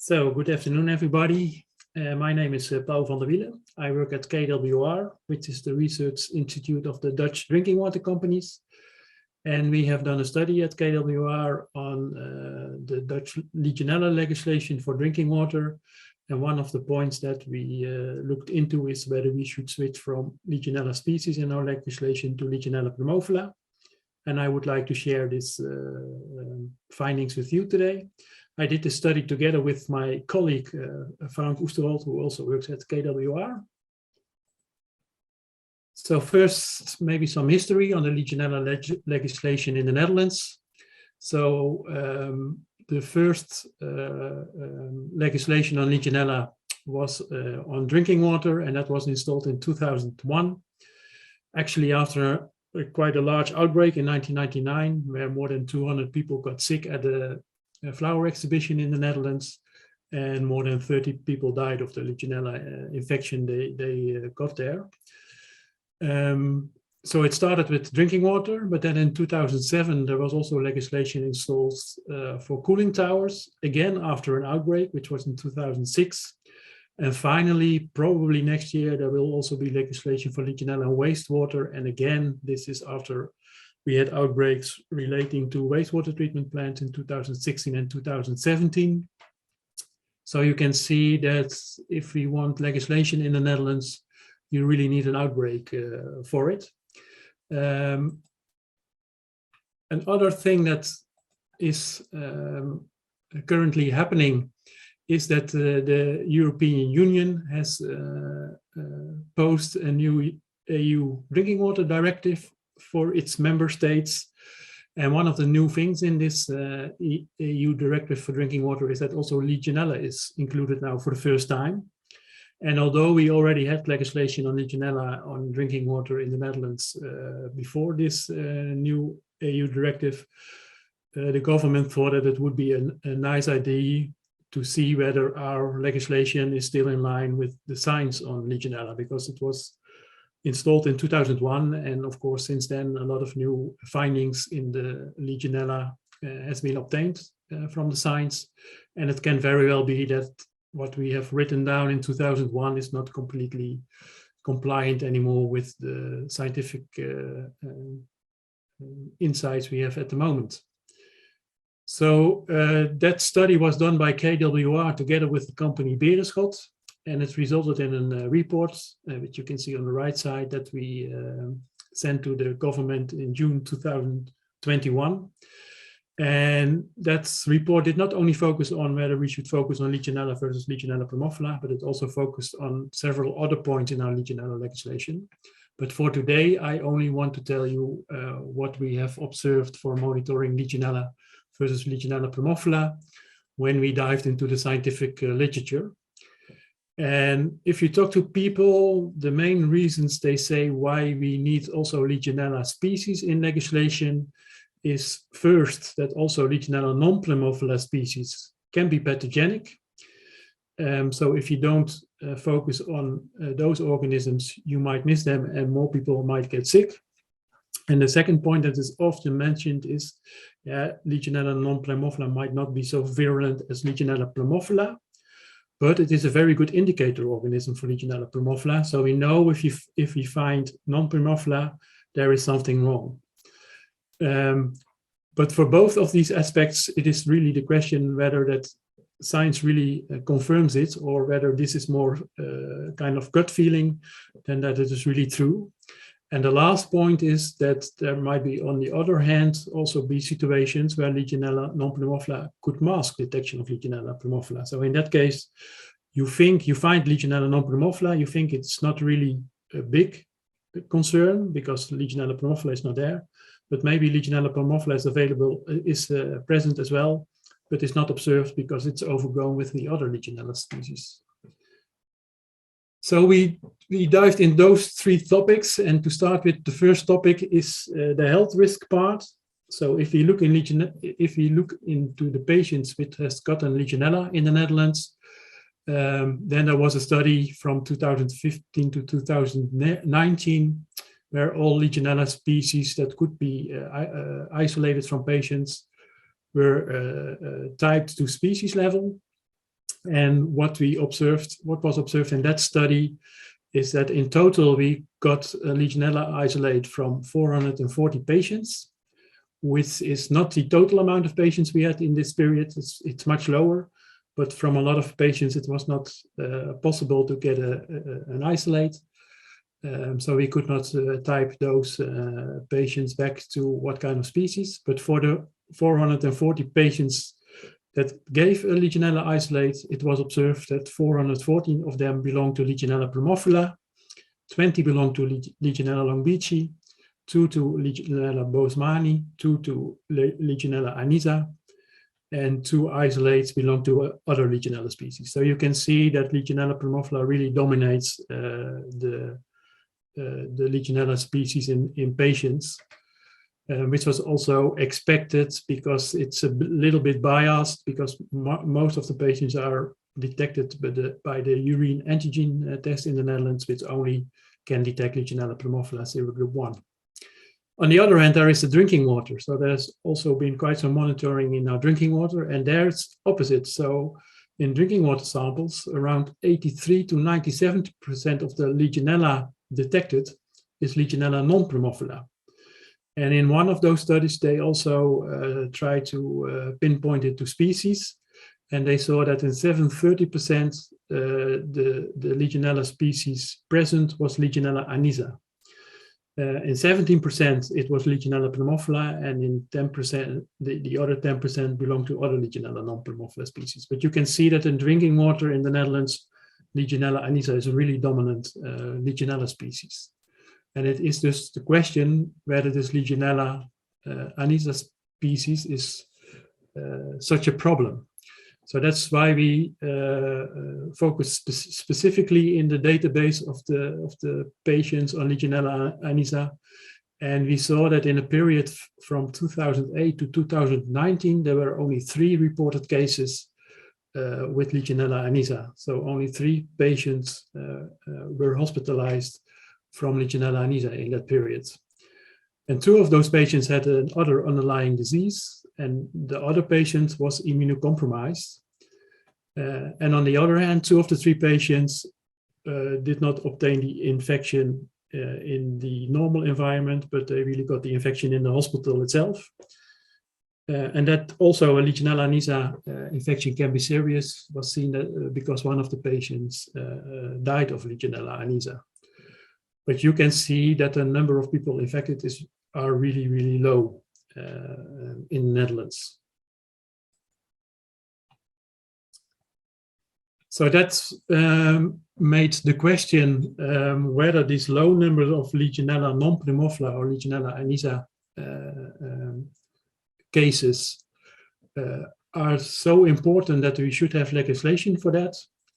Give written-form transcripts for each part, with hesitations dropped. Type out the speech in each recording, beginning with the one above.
So, good afternoon, everybody. My name is Paul van der Wielen. I work at KWR, which is the research institute of the Dutch drinking water companies. And we have done a study at KWR on the Dutch Legionella legislation for drinking water. And one of the points that we looked into is whether we should switch from Legionella species in our legislation to Legionella pneumophila. And I would like to share these findings with you today. I did this study together with my colleague, Frank Oosterholt, who also works at KWR. So first, maybe some history on the Legionella legislation in the Netherlands. So the first legislation on Legionella was on drinking water, and that was installed in 2001. Actually, after quite a large outbreak in 1999, where more than 200 people got sick at a flower exhibition in the Netherlands, and more than 30 people died of the Legionella infection they got there. So it started with drinking water, but then in 2007 there was also legislation installed for cooling towers, again after an outbreak, which was in 2006. And finally, probably next year, there will also be legislation for Legionella wastewater. And again, this is after we had outbreaks relating to wastewater treatment plants in 2016 and 2017. So you can see that if we want legislation in the Netherlands, you really need an outbreak for it. Another thing that is currently happening is that the European Union has posed a new EU drinking water directive for its member states. And one of the new things in this EU directive for drinking water is that also Legionella is included now for the first time. And although we already had legislation on Legionella on drinking water in the Netherlands before this new EU directive, the government thought that it would be a nice idea to see whether our legislation is still in line with the science on Legionella, because it was installed in 2001, and of course since then a lot of new findings in the Legionella has been obtained from the science, and it can very well be that what we have written down in 2001 is not completely compliant anymore with the scientific insights we have at the moment. So that study was done by KWR together with the company Berenschot, and it resulted in a report, which you can see on the right side, that we sent to the government in June 2021. And that report did not only focus on whether we should focus on Legionella versus Legionella pneumophila, but it also focused on several other points in our Legionella legislation. But for today, I only want to tell you what we have observed for monitoring Legionella versus Legionella pneumophila when we dived into the scientific literature. And if you talk to people, the main reasons they say why we need also Legionella species in legislation is first that also Legionella non-pneumophila species can be pathogenic. So if you don't focus on those organisms, you might miss them and more people might get sick. And the second point that is often mentioned is Legionella non-pneumophila might not be so virulent as Legionella pneumophila, but it is a very good indicator organism for Legionella pneumophila. So we know if we find non-pneumophila, there is something wrong. But for both of these aspects, it is really the question whether that science really confirms it, or whether this is more kind of gut feeling than that it is really true. And the last point is that there might be, on the other hand, also be situations where Legionella non-pneumophila could mask detection of Legionella pneumophila. So in that case, you think you find Legionella non-pneumophila, you think it's not really a big concern because Legionella pneumophila is not there, but maybe Legionella pneumophila is present as well, but is not observed because it's overgrown with the other Legionella species. So we dived in those three topics, and to start with, the first topic is the health risk part. So if we look into the patients which has gotten Legionella in the Netherlands, then there was a study from 2015 to 2019 where all Legionella species that could be isolated from patients were typed to species level. And what was observed in that study is that in total we got a Legionella isolate from 440 patients, which is not the total amount of patients we had in this period. It's much lower, but from a lot of patients it was not possible to get an isolate. So we could not type those patients back to what kind of species. But for the 440 patients that gave a Legionella isolate, it was observed that 414 of them belonged to Legionella pneumophila, 20 belonged to Legionella longbeachii, 2 to Legionella bosemani, 2 to Legionella anisha, and 2 isolates belong to other Legionella species. So you can see that Legionella pneumophila really dominates the Legionella species in patients. Which was also expected because it's a little bit biased, because most of the patients are detected by the urine antigen test in the Netherlands, which only can detect Legionella pneumophila serogroup 1. On the other hand, there is the drinking water. So there's also been quite some monitoring in our drinking water, and there it's opposite. So in drinking water samples, around 83 to 97% of the Legionella detected is Legionella non-pneumophila. And in one of those studies, they also tried to pinpoint it to species. And they saw that in 30%, the Legionella species present was Legionella anisha. In 17%, it was Legionella pneumophila, and in 10%, the other 10% belonged to other Legionella non-pneumophila species. But you can see that in drinking water in the Netherlands, Legionella anisha is a really dominant Legionella species. And it is just the question whether this Legionella anisha species is such a problem. So that's why we focus specifically in the database of the patients on Legionella anisha. And we saw that in a period from 2008 to 2019, there were only 3 reported cases with Legionella anisha. So only 3 patients were hospitalized from Legionella anisha in that period. And 2 of those patients had another underlying disease, and the other patient was immunocompromised. And on the other hand, 2 of the 3 patients did not obtain the infection in the normal environment, but they really got the infection in the hospital itself. And that also a Legionella anisha infection can be serious, was seen that, because one of the patients died of Legionella anisha. But you can see that the number of people infected are really, really low in the Netherlands. So that's made the question whether these low numbers of Legionella non-pneumophila or Legionella anisha cases are so important that we should have legislation for that.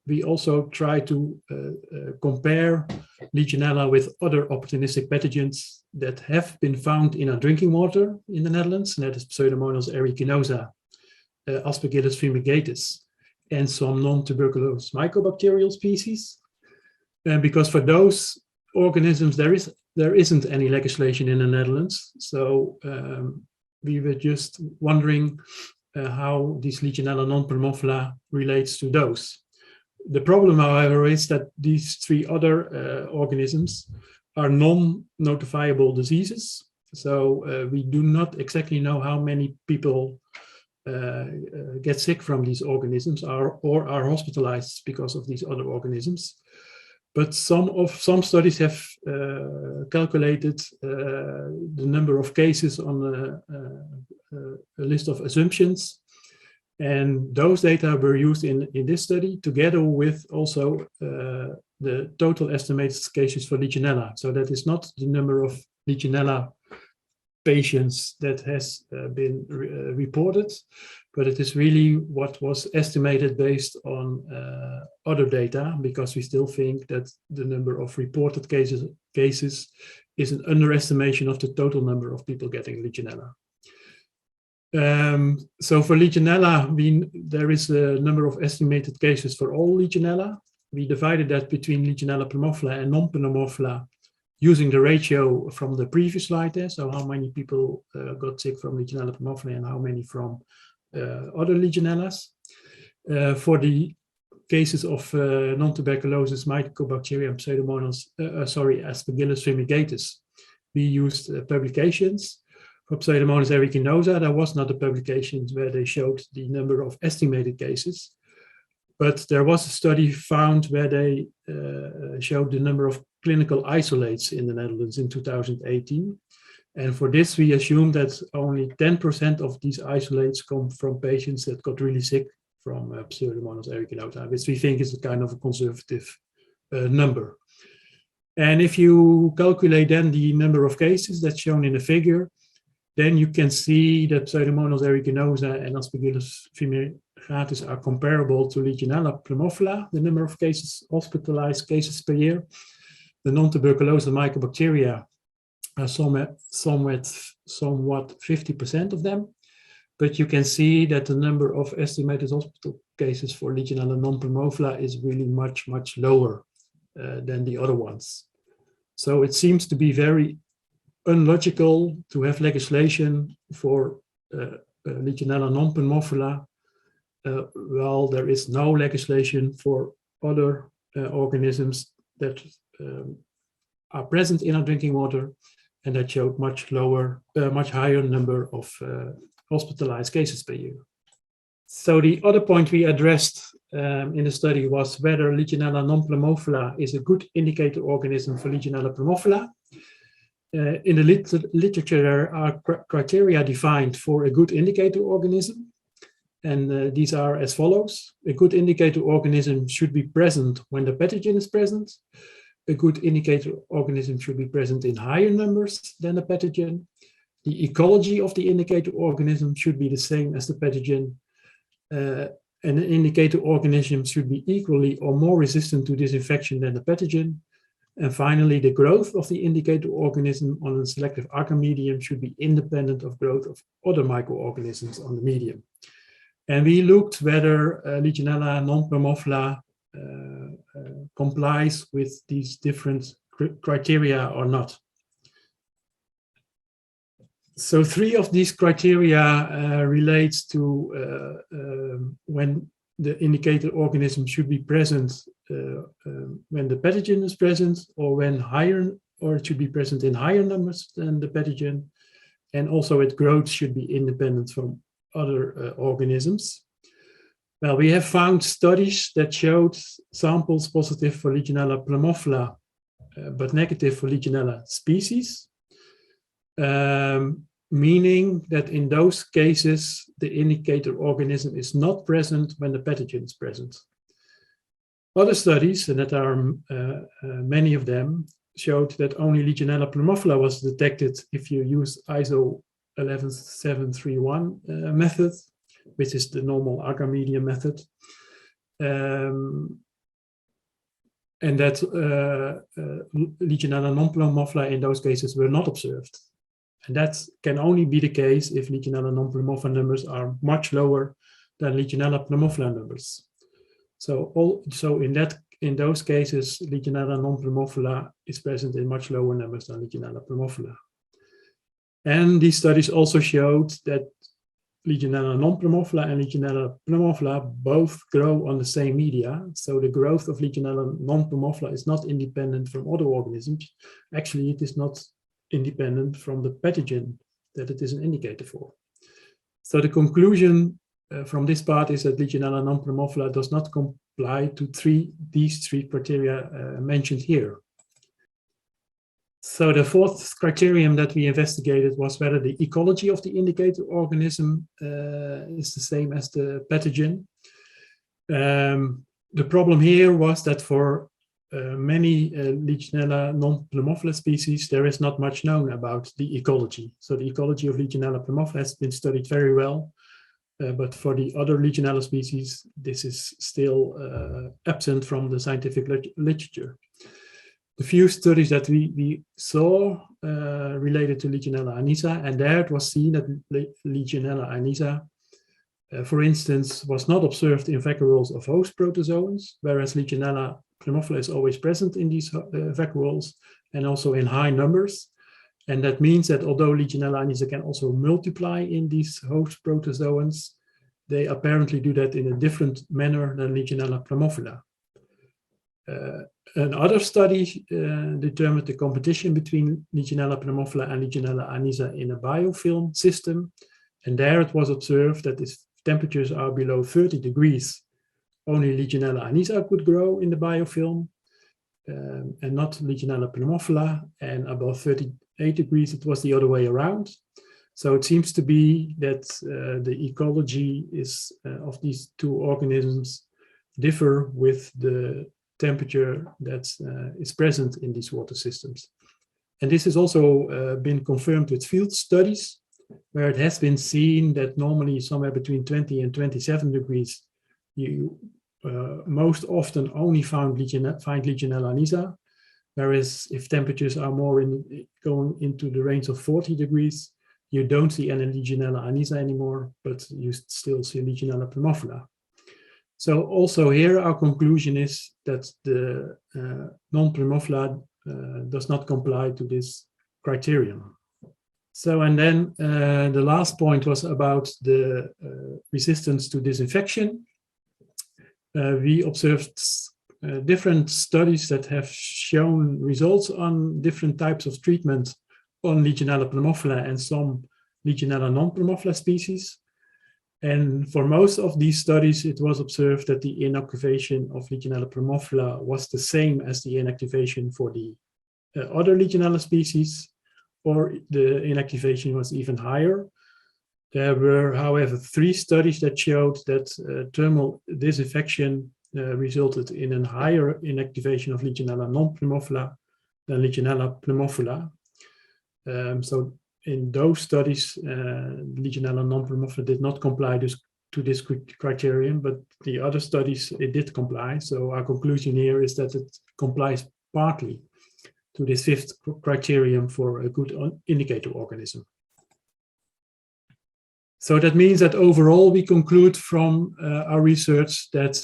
We also try to compare Legionella with other opportunistic pathogens that have been found in our drinking water in the Netherlands, and that is Pseudomonas aeruginosa, Aspergillus fumigatus, and some non-tuberculous mycobacterial species. And because for those organisms, there isn't any legislation in the Netherlands. So we were just wondering how this Legionella non-pneumophila relates to those. The problem, however, is that these 3 other organisms are non-notifiable diseases. So we do not exactly know how many people get sick from these organisms or are hospitalized because of these other organisms. But some studies have calculated the number of cases on a list of assumptions. And those data were used in this study together with also the total estimated cases for Legionella. So that is not the number of Legionella patients that has been reported, but it is really what was estimated based on other data, because we still think that the number of reported cases is an underestimation of the total number of people getting Legionella. So for Legionella, there is a number of estimated cases for all Legionella. We divided that between Legionella pneumophila and non-pneumophila using the ratio from the previous slide there. So how many people got sick from Legionella pneumophila and how many from other Legionellas. For the cases of non-tuberculosis Mycobacterium pseudomonas, Aspergillus fumigatus. We used publications. For Pseudomonas aeruginosa, there was not a publication where they showed the number of estimated cases, but there was a study found where they showed the number of clinical isolates in the Netherlands in 2018. And for this, we assume that only 10% of these isolates come from patients that got really sick from Pseudomonas aeruginosa, which we think is a kind of a conservative number. And if you calculate then the number of cases that's shown in the figure, then you can see that Pseudomonas aeruginosa and Aspergillus fumigatus are comparable to Legionella pneumophila, the number of cases, hospitalized cases per year. The non-tuberculous Mycobacteria are somewhat 50% of them. But you can see that the number of estimated hospital cases for Legionella non-pneumophila is really much, much lower than the other ones. So it seems to be very unlogical to have legislation for Legionella non-pneumophila while there is no legislation for other organisms that are present in our drinking water and that showed much higher number of hospitalized cases per year. So the other point we addressed in the study was whether Legionella non-pneumophila is a good indicator organism for Legionella pneumophila. In the literature, there are criteria defined for a good indicator organism, and these are as follows. A good indicator organism should be present when the pathogen is present. A good indicator organism should be present in higher numbers than the pathogen. The ecology of the indicator organism should be the same as the pathogen. And an indicator organism should be equally or more resistant to this infection than the pathogen. And finally, the growth of the indicator organism on a selective agar medium should be independent of growth of other microorganisms on the medium. And we looked whether Legionella non-pneumophila complies with these different criteria or not. So 3 of these criteria relates to when the indicator organism should be present when the pathogen is present, or it should be present in higher numbers than the pathogen, and also its growth should be independent from other organisms. Well, we have found studies that showed samples positive for Legionella pneumophila, but negative for Legionella species. Meaning that in those cases, the indicator organism is not present when the pathogen is present. Other studies, and that are many of them, showed that only Legionella pneumophila was detected if you use ISO 11731 method, which is the normal agar medium method. And that Legionella non-pneumophila in those cases were not observed. And that can only be the case if Legionella non-pneumophila numbers are much lower than Legionella pneumophila numbers. So in those cases, Legionella non-pneumophila is present in much lower numbers than Legionella pneumophila. And these studies also showed that Legionella non-pneumophila and Legionella pneumophila both grow on the same media. So the growth of Legionella non-pneumophila is not independent from other organisms. Actually, it is not independent from the pathogen that it is an indicator for. So the conclusion from this part is that Legionella non-pneumophila does not comply to these three criteria mentioned here. So the 4th criterion that we investigated was whether the ecology of the indicator organism is the same as the pathogen. The problem here was that for many Legionella non-pneumophila species, there is not much known about the ecology. So the ecology of Legionella pneumophila has been studied very well, but for the other Legionella species, this is still absent from the scientific literature. The few studies that we saw related to Legionella anissa, and there it was seen that Legionella anissa, for instance, was not observed in vacuoles of host protozoans, whereas Legionella pneumophila is always present in these vacuoles and also in high numbers. And that means that although Legionella anissa can also multiply in these host protozoans, they apparently do that in a different manner than Legionella pneumophila. Another study determined the competition between Legionella pneumophila and Legionella anissa in a biofilm system. And there it was observed that if temperatures are below 30 degrees, only Legionella anissa could grow in the biofilm, and not Legionella pneumophila. And above 38 degrees, it was the other way around. So it seems to be that the ecology of these two organisms differ with the temperature that is present in these water systems. And this has also been confirmed with field studies, where it has been seen that normally somewhere between 20 and 27 degrees, you most often only find Legionella anissa, whereas if temperatures are more going into the range of 40 degrees, you don't see any Legionella anissa anymore, but you still see Legionella pneumophila. So also here our conclusion is that the non-pneumophila does not comply to this criterion. So, and then the last point was about the resistance to disinfection. We observed different studies that have shown results on different types of treatment on Legionella pneumophila and some Legionella non-pneumophila species. And for most of these studies, it was observed that the inactivation of Legionella pneumophila was the same as the inactivation for the other Legionella species, or the inactivation was even higher. There were, however, 3 studies that showed that thermal disinfection resulted in a higher inactivation of Legionella non-pneumophila than Legionella pneumophila. So in those studies, Legionella non-pneumophila did not comply to this criterion, but the other studies, it did comply. So our conclusion here is that it complies partly to this 5th criterion for a good indicator organism. So that means that overall we conclude from our research that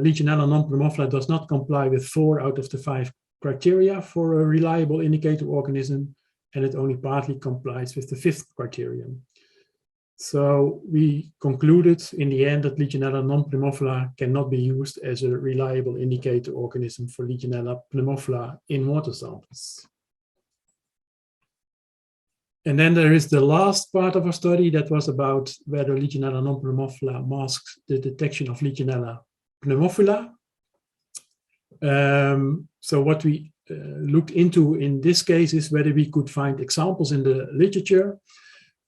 Legionella non-pneumophila does not comply with 4 out of the 5 criteria for a reliable indicator organism, and it only partly complies with the 5th criterion. So we concluded in the end that Legionella non-pneumophila cannot be used as a reliable indicator organism for Legionella pneumophila in water samples. And then there is the last part of our study that was about whether Legionella non-pneumophila masks the detection of Legionella pneumophila. So what we looked into in this case is whether we could find examples in the literature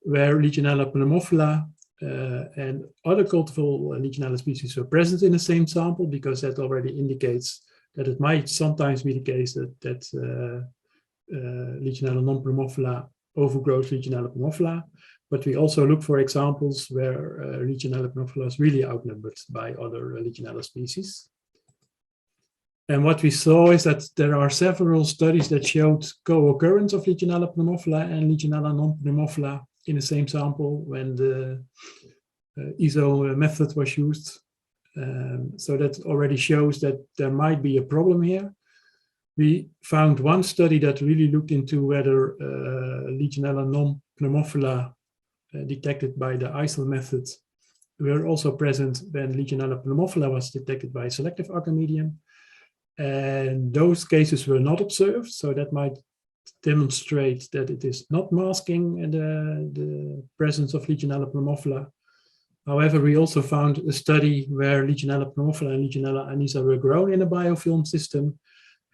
where Legionella pneumophila and other cultivar Legionella species were present in the same sample, because that already indicates that it might sometimes be the case that Legionella non-pneumophila overgrows Legionella pneumophila. But we also look for examples where Legionella pneumophila is really outnumbered by other Legionella species. And what we saw is that there are several studies that showed co-occurrence of Legionella pneumophila and Legionella non-pneumophila in the same sample when the ISO method was used. So that already shows that there might be a problem here. We found one study that really looked into whether Legionella non-pneumophila detected by the ISO method were also present when Legionella pneumophila was detected by selective agar medium. And those cases were not observed, so that might demonstrate that it is not masking the presence of Legionella pneumophila. However, we also found a study where Legionella pneumophila and Legionella anissa were grown in a biofilm system,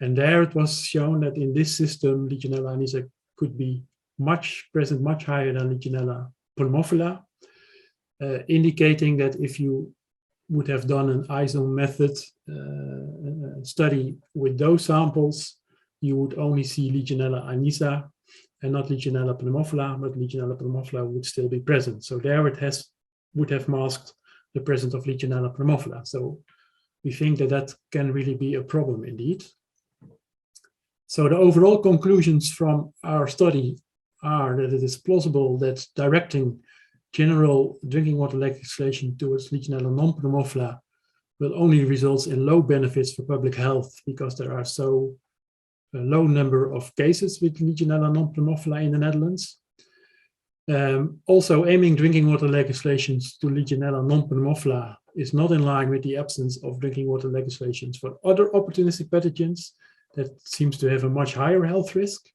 and there it was shown that in this system, Legionella anissa could be present much higher than Legionella pneumophila, indicating that if you would have done an ISO method study with those samples, you would only see Legionella anissa and not Legionella pneumophila, but Legionella pneumophila would still be present. So there it would have masked the presence of Legionella pneumophila. So we think that that can really be a problem indeed. So the overall conclusions from our study are that it is plausible that directing general drinking water legislation towards Legionella non-pneumophila will only result in low benefits for public health, because there are so a low number of cases with Legionella non-pneumophila in the Netherlands. Also, aiming drinking water legislations to Legionella non-pneumophila is not in line with the absence of drinking water legislations for other opportunistic pathogens that seems to have a much higher health risk.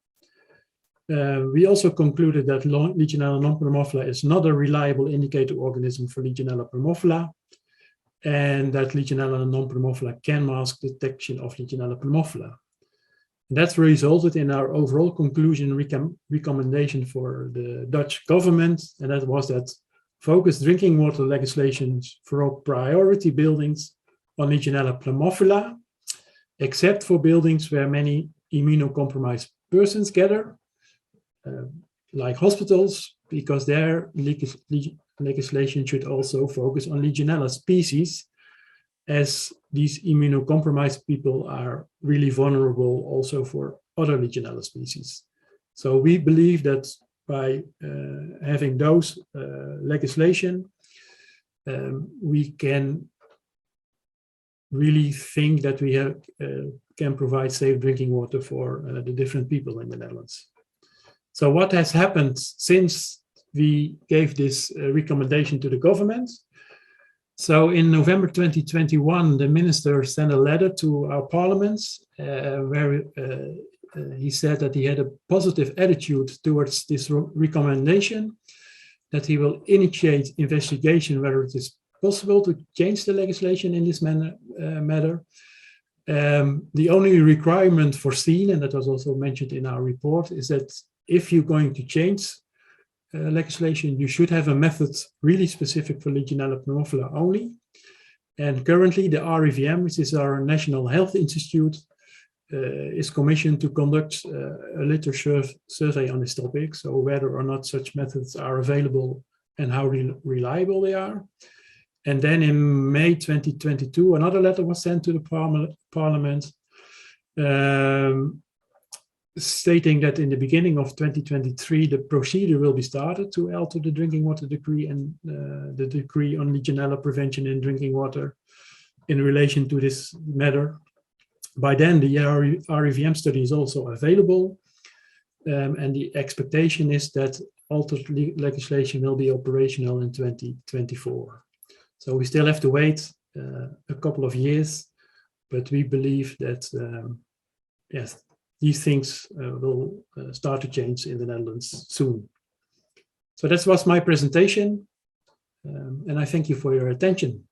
We also concluded that Legionella non-pneumophila is not a reliable indicator organism for Legionella pneumophila, and that Legionella non-pneumophila can mask detection of Legionella pneumophila. That resulted in our overall conclusion recommendation for the Dutch government, and that was that focus drinking water legislations for all priority buildings on Legionella pneumophila, except for buildings where many immunocompromised persons gather, like hospitals, because their legislation should also focus on Legionella species, as these immunocompromised people are really vulnerable also for other Legionella species. So we believe that by having those legislation, we can really think that we can provide safe drinking water for the different people in the Netherlands. So what has happened since we gave this recommendation to the government? So in November 2021, the minister sent a letter to our parliaments where he said that he had a positive attitude towards this recommendation, that he will initiate investigation whether it is possible to change the legislation in this matter. The only requirement foreseen, and that was also mentioned in our report, is that if you're going to change legislation, you should have a method really specific for Legionella pneumophila only. And currently the RIVM, which is our National Health Institute, is commissioned to conduct a literature survey on this topic, so whether or not such methods are available and how reliable they are. And then in May 2022, another letter was sent to the Parliament stating that in the beginning of 2023, the procedure will be started to alter the drinking water decree and the decree on Legionella prevention in drinking water in relation to this matter. By then, the RIVM study is also available, and the expectation is that altered legislation will be operational in 2024. So we still have to wait a couple of years, but we believe that, yes, these things will start to change in the Netherlands soon. So that was my presentation, and I thank you for your attention.